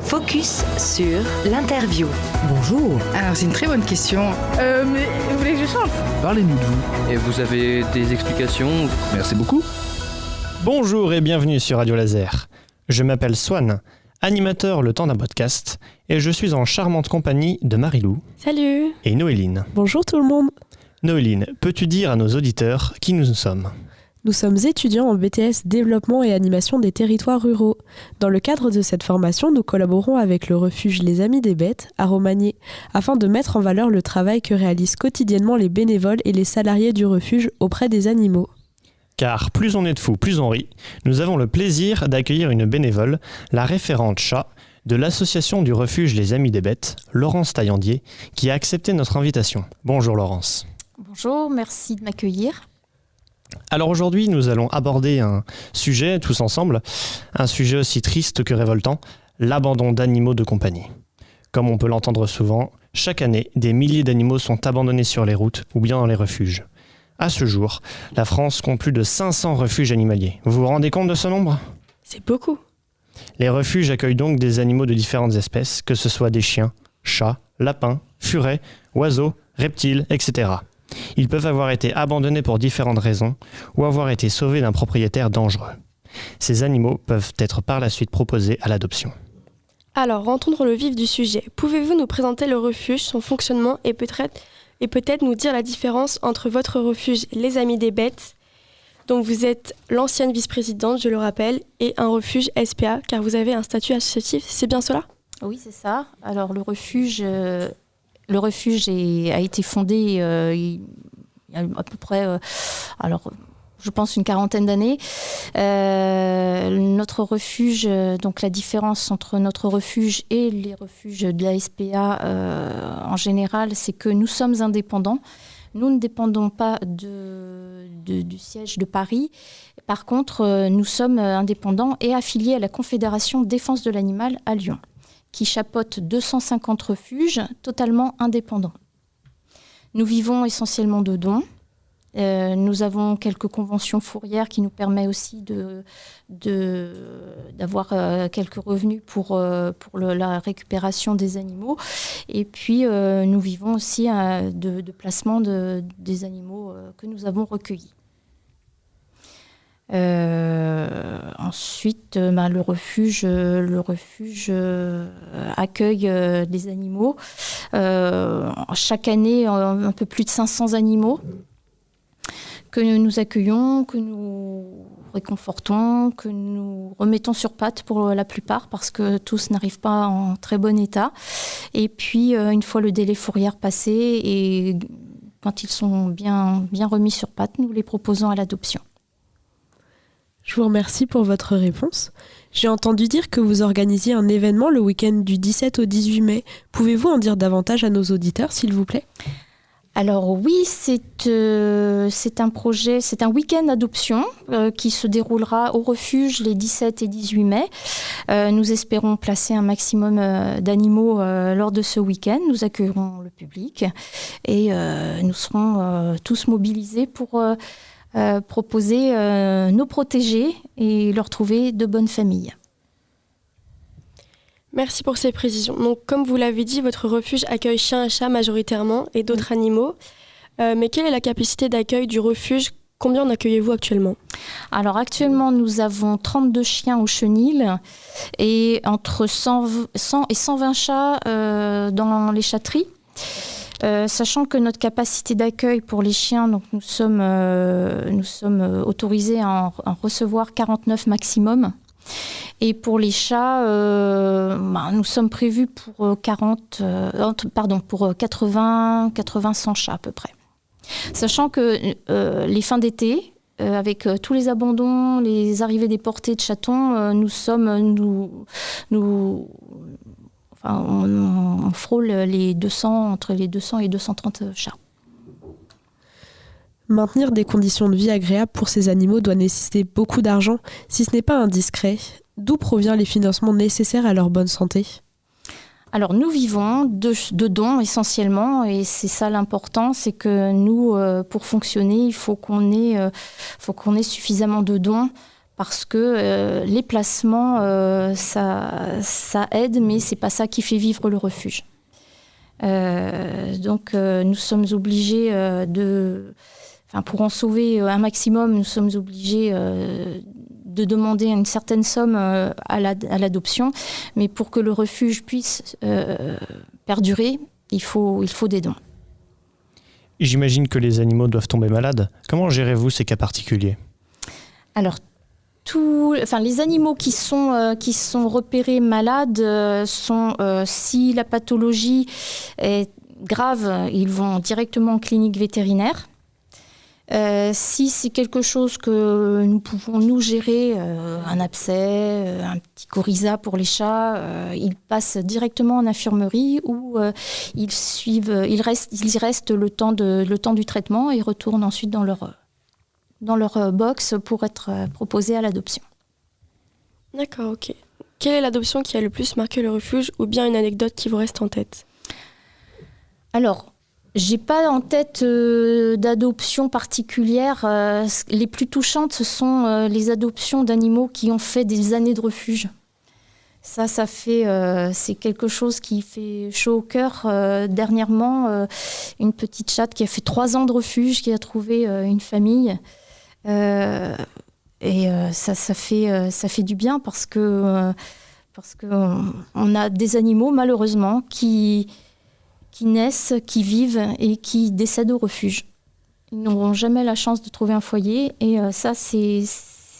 Focus sur l'interview. Bonjour. Alors c'est une très bonne question. Mais vous voulez que je chante ? Parlez-nous de vous. Et vous avez des explications ? Merci beaucoup. Bonjour et bienvenue sur Radio Laser. Je m'appelle Swan, animateur le temps d'un podcast, et je suis en charmante compagnie de Marilou. Salut. Et Noéline. Bonjour tout le monde. Noéline, peux-tu dire à nos auditeurs qui nous sommes ? Nous sommes étudiants en BTS Développement et Animation des Territoires Ruraux. Dans le cadre de cette formation, nous collaborons avec le refuge Les Amis des Bêtes à Romagné afin de mettre en valeur le travail que réalisent quotidiennement les bénévoles et les salariés du refuge auprès des animaux. Car plus on est de fous, plus on rit. Nous avons le plaisir d'accueillir une bénévole, la référente chat de l'association du refuge Les Amis des Bêtes, Laurence Taillandier, qui a accepté notre invitation. Bonjour Laurence. Bonjour, merci de m'accueillir. Alors aujourd'hui, nous allons aborder un sujet tous ensemble, un sujet aussi triste que révoltant, l'abandon d'animaux de compagnie. Comme on peut l'entendre souvent, chaque année, des milliers d'animaux sont abandonnés sur les routes ou bien dans les refuges. À ce jour, la France compte plus de 500 refuges animaliers. Vous vous rendez compte de ce nombre ? C'est beaucoup. Les refuges accueillent donc des animaux de différentes espèces, que ce soit des chiens, chats, lapins, furets, oiseaux, reptiles, etc. Ils peuvent avoir été abandonnés pour différentes raisons ou avoir été sauvés d'un propriétaire dangereux. Ces animaux peuvent être par la suite proposés à l'adoption. Alors, rentrons dans le vif du sujet. Pouvez-vous nous présenter le refuge, son fonctionnement et peut-être nous dire la différence entre votre refuge Les Amis des Bêtes, dont vous êtes l'ancienne vice-présidente, je le rappelle, et un refuge SPA, car vous avez un statut associatif, c'est bien cela ? Oui, c'est ça. Alors, le refuge a été fondé il y a à peu près, je pense, une quarantaine d'années. Notre refuge, donc la différence entre notre refuge et les refuges de la SPA en général, c'est que nous sommes indépendants. Nous ne dépendons pas du siège de Paris. Par contre, nous sommes indépendants et affiliés à la Confédération Défense de l'Animal à Lyon, qui chapeaute 250 refuges totalement indépendants. Nous vivons essentiellement de dons. Nous avons quelques conventions fourrières qui nous permettent aussi d'avoir quelques revenus pour la récupération des animaux. Et puis, nous vivons aussi de placement des animaux que nous avons recueillis. Ensuite, le refuge accueille des animaux. Chaque année, un peu plus de 500 animaux que nous accueillons, que nous réconfortons, que nous remettons sur pattes pour la plupart, parce que tous n'arrivent pas en très bon état. Et puis, une fois le délai fourrière passé, et quand ils sont bien remis sur pattes, nous les proposons à l'adoption. Je vous remercie pour votre réponse. J'ai entendu dire que vous organisiez un événement le week-end du 17 au 18 mai. Pouvez-vous en dire davantage à nos auditeurs, s'il vous plaît ? Alors oui, c'est un projet, c'est un week-end adoption qui se déroulera au refuge les 17 et 18 mai. Nous espérons placer un maximum d'animaux lors de ce week-end. Nous accueillerons le public et nous serons tous mobilisés pour proposer nos protégés et leur trouver de bonnes familles. Merci pour ces précisions. Donc, comme vous l'avez dit, votre refuge accueille chiens et chats majoritairement et d'autres animaux. Mais quelle est la capacité d'accueil du refuge ? Combien en accueillez-vous actuellement ? Alors actuellement, nous avons 32 chiens au chenil et entre 100 et 120 chats dans les chatteries. Sachant que notre capacité d'accueil pour les chiens, donc nous sommes autorisés à en recevoir 49 maximum. Et pour les chats, nous sommes prévus pour 80-100 chats à peu près. Sachant que les fins d'été, avec tous les abandons, les arrivées déportées de chatons, on frôle entre les 200 et 230 chats. Maintenir des conditions de vie agréables pour ces animaux doit nécessiter beaucoup d'argent, si ce n'est pas indiscret. D'où provient les financements nécessaires à leur bonne santé ? Alors nous vivons de dons essentiellement, et c'est ça l'important, c'est que nous, pour fonctionner, il faut qu'on ait suffisamment de dons parce que les placements, ça aide, mais c'est pas ça qui fait vivre le refuge. Donc nous sommes obligés pour en sauver un maximum, nous sommes obligés de demander une certaine somme à l'adoption, mais pour que le refuge puisse perdurer, il faut des dons. J'imagine que les animaux doivent tomber malades. Comment gérez-vous ces cas particuliers ? Alors, les animaux qui sont repérés malades si la pathologie est grave, ils vont directement en clinique vétérinaire. Si c'est quelque chose que nous pouvons nous gérer, un abcès, un petit coryza pour les chats, ils passent directement en infirmerie où ils y restent le temps du traitement et retournent ensuite dans leur box pour être proposés à l'adoption. D'accord, ok. Quelle est l'adoption qui a le plus marqué le refuge ou bien une anecdote qui vous reste en tête ? Alors, j'ai pas en tête d'adoption particulière. Les plus touchantes, ce sont les adoptions d'animaux qui ont fait des années de refuge. Ça fait, c'est quelque chose qui fait chaud au cœur. Dernièrement, une petite chatte qui a fait 3 ans de refuge, qui a trouvé une famille. Ça fait du bien parce que on a des animaux, malheureusement, qui naissent, qui vivent et qui décèdent au refuge. Ils n'auront jamais la chance de trouver un foyer et ça, c'est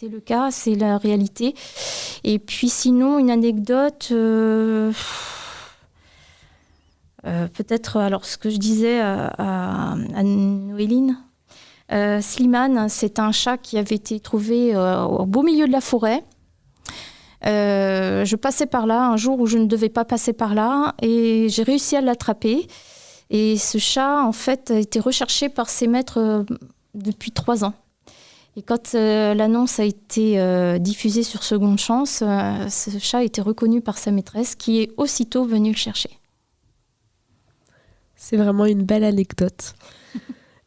le cas, c'est la réalité. Et puis sinon, une anecdote, peut-être, alors ce que je disais à Noéline, Slimane, c'est un chat qui avait été trouvé au beau milieu de la forêt. Je passais par là un jour où je ne devais pas passer par là et j'ai réussi à l'attraper. Et ce chat, en fait, a été recherché par ses maîtres depuis 3 ans. Et quand l'annonce a été diffusée sur Seconde Chance, ce chat a été reconnu par sa maîtresse qui est aussitôt venue le chercher. C'est vraiment une belle anecdote.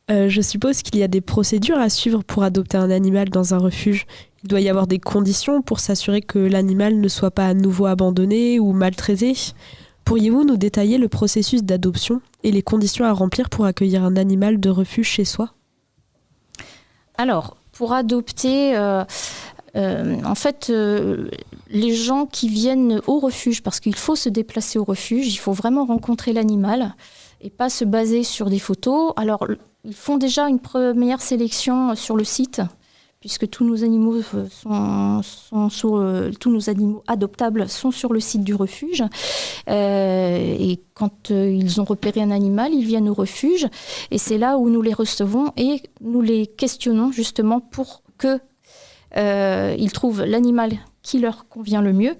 Je suppose qu'il y a des procédures à suivre pour adopter un animal dans un refuge. Il doit y avoir des conditions pour s'assurer que l'animal ne soit pas à nouveau abandonné ou maltraité. Pourriez-vous nous détailler le processus d'adoption et les conditions à remplir pour accueillir un animal de refuge chez soi ? Alors, pour adopter, en fait, les gens qui viennent au refuge, parce qu'il faut se déplacer au refuge, il faut vraiment rencontrer l'animal et pas se baser sur des photos. Alors, ils font déjà une première sélection sur le site, puisque tous nos animaux tous nos animaux adoptables sont sur le site du refuge. Et quand ils ont repéré un animal, ils viennent au refuge. Et c'est là où nous les recevons et nous les questionnons justement pour qu'ils trouvent l'animal qui leur convient le mieux.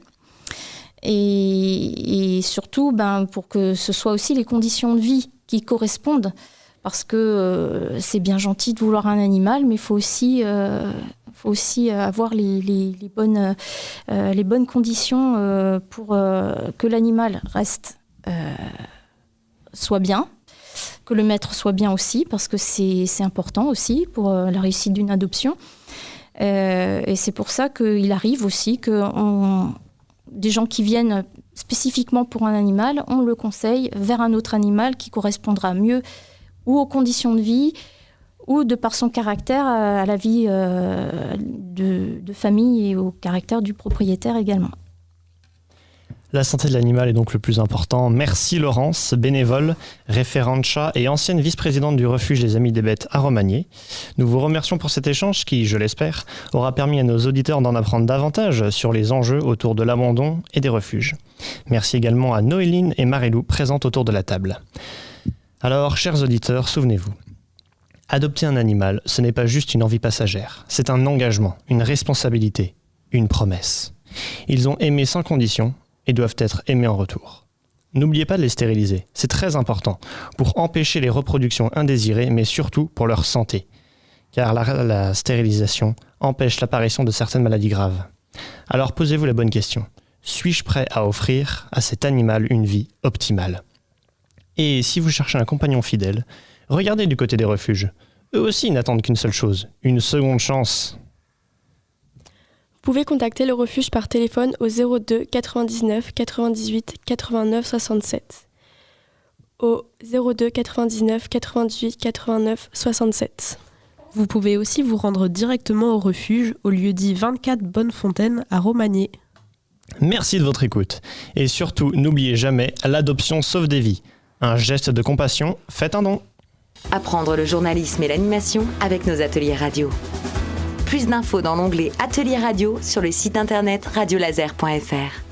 Et surtout, pour que ce soit aussi les conditions de vie qui correspondent. Parce que c'est bien gentil de vouloir un animal, mais il faut aussi avoir les bonnes conditions pour que l'animal soit bien, que le maître soit bien aussi, parce que c'est important aussi pour la réussite d'une adoption. Et c'est pour ça qu'il arrive aussi que des gens qui viennent spécifiquement pour un animal, on le conseille vers un autre animal qui correspondra mieux ou aux conditions de vie, ou de par son caractère à la vie de famille et au caractère du propriétaire également. La santé de l'animal est donc le plus important. Merci Laurence, bénévole, référente chat et ancienne vice-présidente du refuge Les Amis des Bêtes à Romagné. Nous vous remercions pour cet échange qui, je l'espère, aura permis à nos auditeurs d'en apprendre davantage sur les enjeux autour de l'abandon et des refuges. Merci également à Noéline et Marilou présentes autour de la table. Alors, chers auditeurs, souvenez-vous, adopter un animal, ce n'est pas juste une envie passagère, c'est un engagement, une responsabilité, une promesse. Ils ont aimé sans condition et doivent être aimés en retour. N'oubliez pas de les stériliser, c'est très important, pour empêcher les reproductions indésirées, mais surtout pour leur santé, car la stérilisation empêche l'apparition de certaines maladies graves. Alors posez-vous la bonne question, suis-je prêt à offrir à cet animal une vie optimale ? Et si vous cherchez un compagnon fidèle, regardez du côté des refuges. Eux aussi n'attendent qu'une seule chose, une seconde chance. Vous pouvez contacter le refuge par téléphone au 02 99 98 89 67. Au 02 99 98 89 67. Vous pouvez aussi vous rendre directement au refuge, au lieu-dit 24 Bonnefontaine à Romagné. Merci de votre écoute. Et surtout, n'oubliez jamais, l'adoption sauve des vies. Un geste de compassion, faites un don. Apprendre le journalisme et l'animation avec nos ateliers radio. Plus d'infos dans l'onglet Ateliers radio sur le site internet radiolaser.fr.